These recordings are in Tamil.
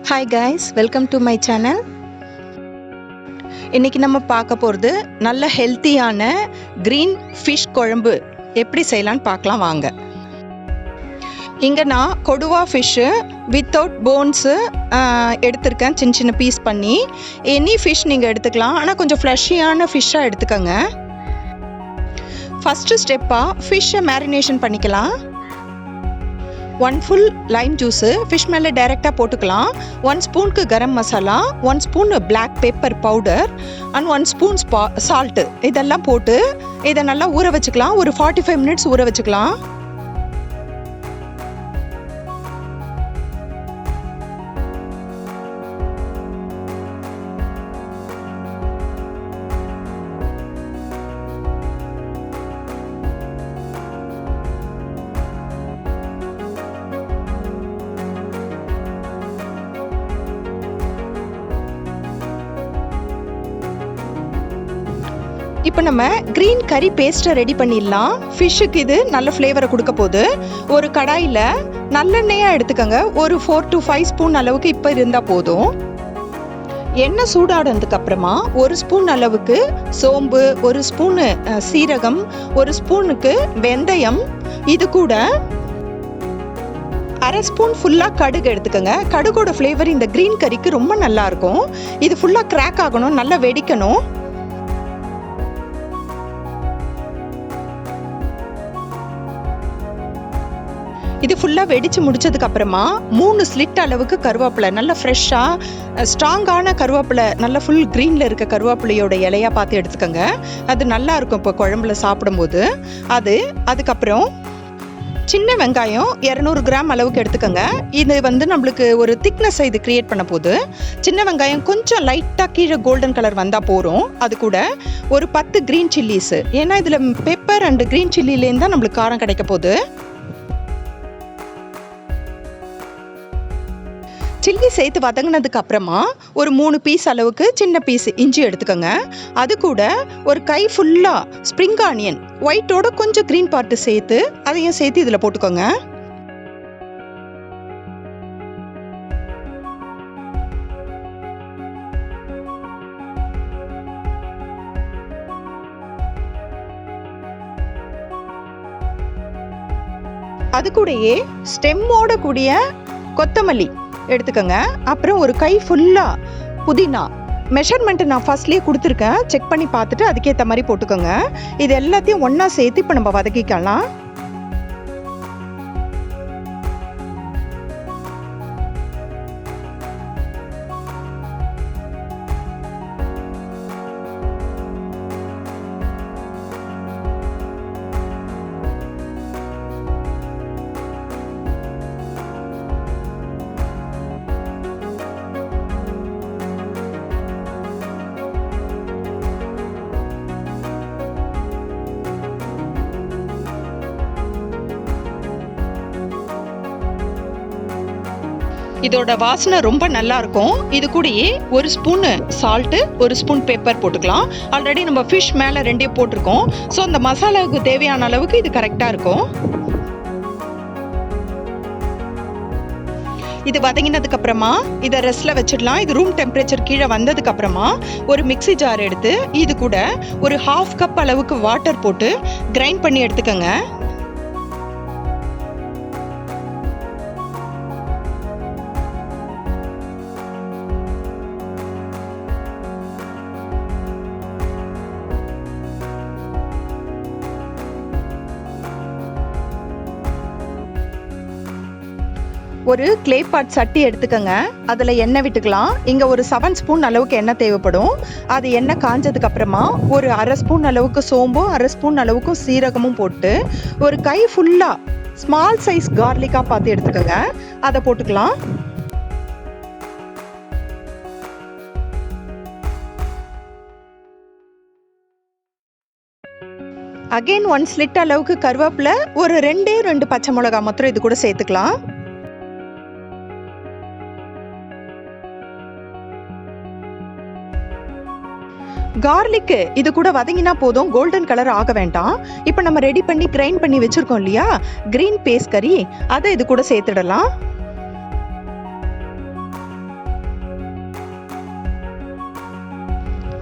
Hi guys, welcome to my channel. இன்னைக்கு நம்ம பார்க்க போறது நல்ல ஹெல்த்தியான green fish குழம்பு எப்படி செய்யலாம்னு பார்க்கலாம் வாங்க. இங்க நான் கொடுவா fish without bones எடுத்துர்க்கேன் சின்ன சின்ன பீஸ் பண்ணி. any fish நீங்க எடுத்துக்கலாம். ஆனா கொஞ்சம் fleshyயான fish-ஆ எடுத்துக்கங்க. First step-ஆ fish-ஐ marination பண்ணிக்கலாம். 1 full lime juice fish மேல டைரக்ட்டா போட்டுக்கலாம். 1 ஸ்பூனுக்கு garam masala, 1 spoon black pepper powder and 1 spoon salt இதெல்லாம் போட்டு இத நல்லா ஊற வச்சுக்கலாம். ஒரு 45 minutes ஊற வச்சுக்கலாம். இப்போ நம்ம green curry paste ரெடி பண்ணிடலாம். ஃபிஷ்க்கு இது நல்ல ஃப்ளேவரை கொடுக்க போகுது. ஒரு கடாயில நல்லெண்ணெயா எடுத்துக்கங்க. ஒரு 4 to 5 ஸ்பூன் அளவுக்கு இப்போ இருந்தா போதும். எண்ணெய் சூடானதுக்கு அப்புறமா 1 ஸ்பூன் அளவுக்கு சோம்பு, 1 ஸ்பூன் சீரகம், 1 ஸ்பூனுக்கு வெந்தயம், இது கூட அரை ஸ்பூன் ஃபுல்லா கடுகு எடுத்துக்கங்க. கடுகோட ஃப்ளேவர் இந்த green curryக்கு ரொம்ப நல்லா இருக்கும். இது ஃபுல்லா கிராக் ஆகணும், நல்லா வெடிக்கணும். இது ஃபுல்லா வெடிச்சு முடிச்சதுக்கு அப்புறமா 3 ஸ்லிட் அளவுக்கு கருவேப்பிலை, நல்ல ஃப்ரெஷ்ஷா ஸ்ட்ராங்கான கருவேப்பிலை, நல்ல ஃபுல் கிரீன்ல இருக்க கருவேப்பிலையோட இலையா பார்த்து எடுத்துக்கங்க. அது நல்லா இருக்கும் இப்போ குழம்புல சாப்பிடும்போது. அதுக்கப்புறம் சின்ன வெங்காயம் 200 கிராம் அளவுக்கு எடுத்துக்கங்க. இது நம்மளுக்கு ஒரு திக்னஸ் இது கிரியேட் பண்ண போகுது. சின்ன வெங்காயம் கொஞ்சம் லைட்டாக கீழே கோல்டன் கலர் வந்தால் போகிறோம். அது கூட ஒரு 10 கிரீன் சில்லிஸ், ஏன்னா இதில் பெப்பர் அண்ட் கிரீன் சில்லிலேருந்து தான் நம்மளுக்கு காரம் கிடைக்க போகுது. சில்லி சேர்த்து வதங்கினதுக்கு அப்புறமா ஒரு 3 பீஸ் அளவுக்கு சின்ன பீஸ் இஞ்சி எடுத்துக்கோங்க. அது கூட ஒரு கை ஃபுல்லா ஸ்ப்ரிங் ஆனியன் ஒயிட்டோட கொஞ்சம் கிரீன் பார்ட்டு சேர்த்து அதையும் சேர்த்து இதில் போட்டுக்கோங்க. அது கூடயே ஸ்டெம்மோட கூடிய கொத்தமல்லி எடுத்துக்கங்க. அப்புறம் ஒரு கை ஃபுல்லா புதினா, மெஷர்மெண்ட் நான் ஃபர்ஸ்ட்லேயே கொடுத்துருக்கேன், செக் பண்ணி பார்த்துட்டு அதுக்கேற்ற மாதிரி போட்டுக்கோங்க. இது எல்லாத்தையும் ஒன்றா சேர்த்து இப்போ நம்ம வதக்கிக்கலாம். இதோட வாசனை ரொம்ப நல்லா இருக்கும். இது கூடயே 1 ஸ்பூன் சால்ட், 1 ஸ்பூன் பெப்பர் போட்டுக்கலாம். ஆல்ரெடி நம்ம ஃபிஷ் மேலே 2 போட்டிருக்கோம். ஸோ அந்த மசாலாவுக்கு தேவையான அளவுக்கு இது கரெக்டாக இருக்கும். இது வதங்கினதுக்கு அப்புறமா இதை ரெஸ்ட்ல வச்சிடலாம். இது ரூம் டெம்பரேச்சர் கீழே வந்ததுக்கு அப்புறமா ஒரு மிக்ஸி ஜார் எடுத்து இது கூட ஒரு 1/2 கப் அளவுக்கு வாட்டர் போட்டு கிரைண்ட் பண்ணி எடுத்துக்கோங்க. ஒரு கிளே பாட் சட்டி எடுத்துக்கங்க. அதில் எண்ணெய் விட்டுக்கலாம். இங்கே ஒரு 7 ஸ்பூன் அளவுக்கு எண்ணெய் தேவைப்படும். அது எண்ணெய் காஞ்சதுக்கு அப்புறமா ஒரு அரை ஸ்பூன் அளவுக்கு சோம்பும், அரை ஸ்பூன் அளவுக்கு சீரகமும் போட்டு ஒரு கை ஃபுல்லா ஸ்மால் சைஸ் கார்லிக்கா பார்த்து எடுத்துக்கங்க. அதை போட்டுக்கலாம். அகைன் 1 ஸ்லிட் அளவுக்கு கருவேப்பிலை, ஒரு 2 பச்சை மிளகாய் மாத்திரம் இது கூட சேர்த்துக்கலாம். garlic இது கூட வதங்கினா போதும், கோல்டன் கலர் ஆக வேண்டாம். இப்போ நம்ம ரெடி பண்ணி கிரைண்ட் பண்ணி வச்சிருக்கோம் இல்லையா கிரீன் பேஸ்ட் கறி, அதை இது கூட சேர்த்துடலாம்.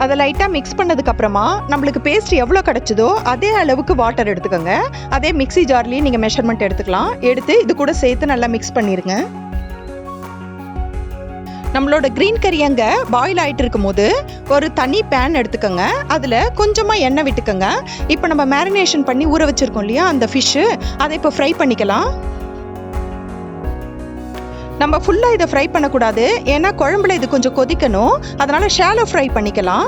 அதை லைட்டாக மிக்ஸ் பண்ணதுக்கப்புறமா நம்மளுக்கு பேஸ்ட் எவ்வளோ கிடச்சதோ அதே அளவுக்கு வாட்டர் எடுத்துக்கோங்க. அதே மிக்ஸி ஜார்லேயும் நீங்கள் மெஷர்மெண்ட் எடுத்துக்கலாம். எடுத்து இது கூட சேர்த்து நல்லா மிக்ஸ் பண்ணிடுங்க. நம்மளோட க்ரீன் கறி அங்கே பாயில் ஆகிட்டு இருக்கும் போது ஒரு தனி பேன் எடுத்துக்கோங்க. அதில் கொஞ்சமாக எண்ணெய் விட்டுக்கோங்க. இப்போ நம்ம மேரினேஷன் பண்ணி ஊற வச்சுருக்கோம் இல்லையா அந்த ஃபிஷ்ஷு, அதை இப்போ ஃப்ரை பண்ணிக்கலாம். நம்ம ஃபுல்லாக இதை ஃப்ரை பண்ணக்கூடாது, ஏன்னா குழம்புல இது கொஞ்சம் கொதிக்கணும். அதனால் ஷாலோ ஃப்ரை பண்ணிக்கலாம்.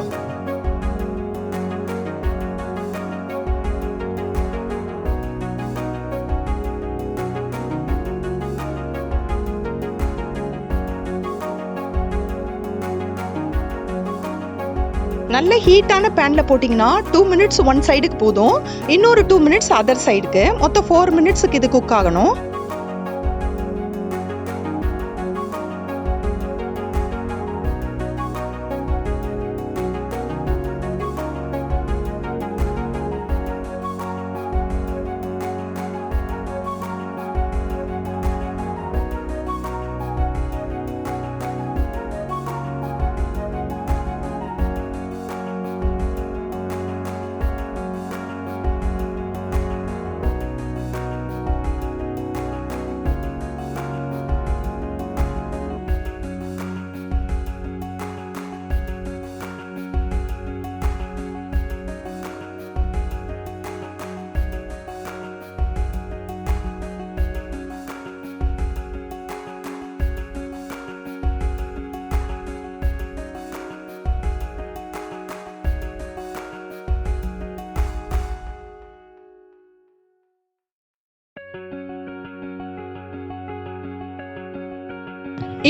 நல்ல ஹீட்டான பேனில் போட்டிங்கன்னா 2 மினிட்ஸ் ஒன் சைடுக்கு போதும், இன்னொரு 2 மினிட்ஸ் அதர் சைடுக்கு, மொத்தம் 4 மினிட்ஸுக்கு இது குக் ஆகணும்.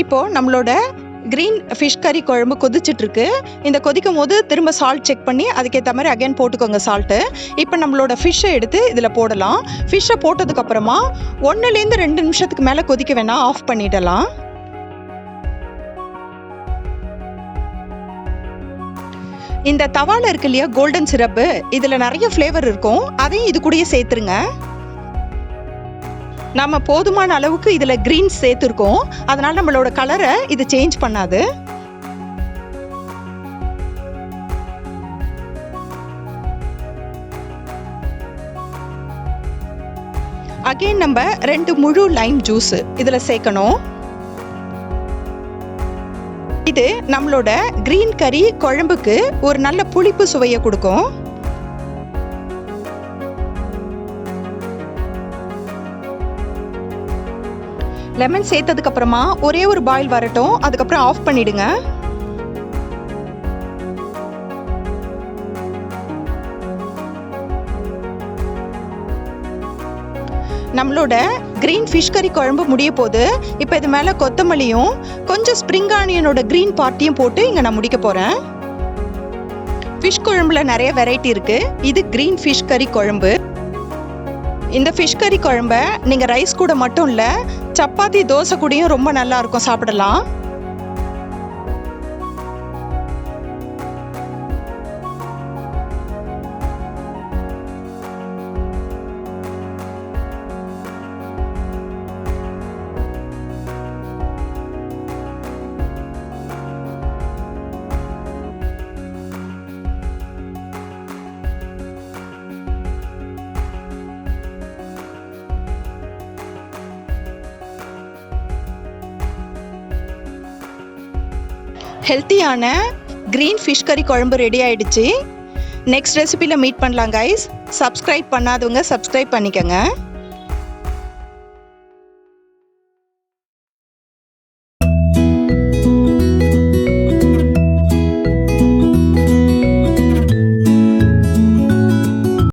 இப்போ நம்மளோட க்ரீன் ஃபிஷ் கறி குழம்பு கொதிச்சிட்ருக்கு. இந்த கொதிக்கும் போது திரும்ப சால்ட் செக் பண்ணி அதுக்கேற்ற மாதிரி அகைன் போட்டுக்கோங்க சால்ட்டு. இப்போ நம்மளோட ஃபிஷ்ஷை எடுத்து இதில் போடலாம். ஃபிஷ்ஷை போட்டதுக்கப்புறமா 1லேருந்து 2 நிமிஷத்துக்கு மேலே கொதிக்க வேணாம், ஆஃப் பண்ணிடலாம். இந்த தவாவில் இருக்கு இல்லையா கோல்டன் சிரப்பு, இதில் நிறைய ஃப்ளேவர் இருக்கும், அதையும் இது கூடயே சேர்த்துருங்க. நம்ம போதுமான அளவுக்கு இதில் க்ரீன்ஸ் சேர்த்துருக்கோம், அதனால் நம்மளோட கலரை இது சேஞ்ச் பண்ணாது. அகைன் நம்ம 2 முழு லைம் ஜூஸ் இதில் சேர்க்கணும். இது நம்மளோட க்ரீன் கறி குழம்புக்கு ஒரு நல்ல புளிப்பு சுவையை கொடுக்கும். லெமன் சேர்த்ததுக்கு அப்புறமா ஒரே ஒரு பாயில் வரட்டும், அதுக்கப்புறம் ஆஃப் பண்ணிடுங்க. நம்மளோட க்ரீன் ஃபிஷ் கறி குழம்பு முடிய போது. இப்போ இது மேலே கொத்தமல்லியும் கொஞ்சம் ஸ்ப்ரிங் ஆனியனோட க்ரீன் பார்ட்டியும் போட்டு இங்கே நான் முடிக்க போகிறேன். ஃபிஷ் குழம்புல நிறைய வெரைட்டி இருக்குது. இது க்ரீன் ஃபிஷ் கறி குழம்பு. இந்த ஃபிஷ் கறி குழம்ப நீங்கள் ரைஸ் கூட மட்டும் இல்லை, சப்பாத்தி தோசை கூடயும் ரொம்ப நல்லா இருக்கும், சாப்பிடலாம். ஹெல்த்தியான க்ரீன் ஃபிஷ் கறி குழம்பு ரெடி ஆயிடுச்சு. நெக்ஸ்ட் ரெசிபியில் மீட் பண்ணலாம் கைஸ். சப்ஸ்கிரைப் பண்ணாதவங்க சப்ஸ்கிரைப் பண்ணிக்கோங்க.